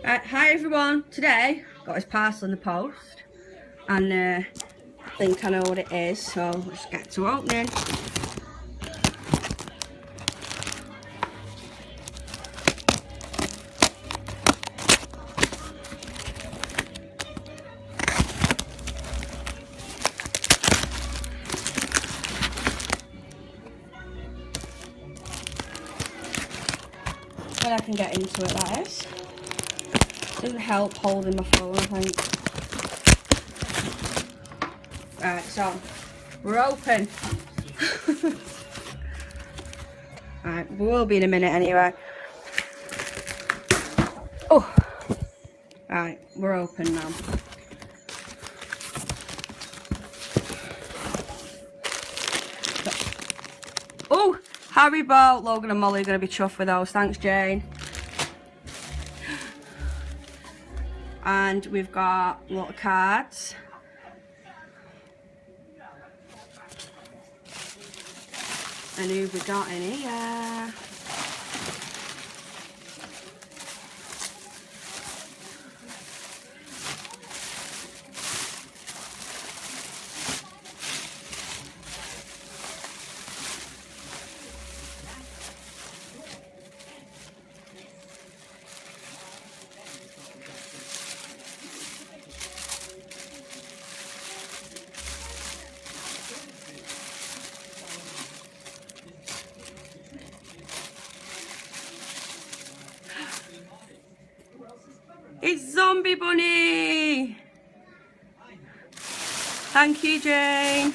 Hi everyone, today got his parcel in the post and I think I know what it is, so let's get to opening. When I can get into it, that is. Doesn't help holding my phone, I think. Right, so we're open. Right, we will be in a minute anyway. Oh, right, we're open now. Oh, Haribo. Logan and Molly are going to be chuffed with those. Thanks, Jane. And we've got a lot of cards. And who've we got in here? It's Zombie Bunny! Thank you, Jane.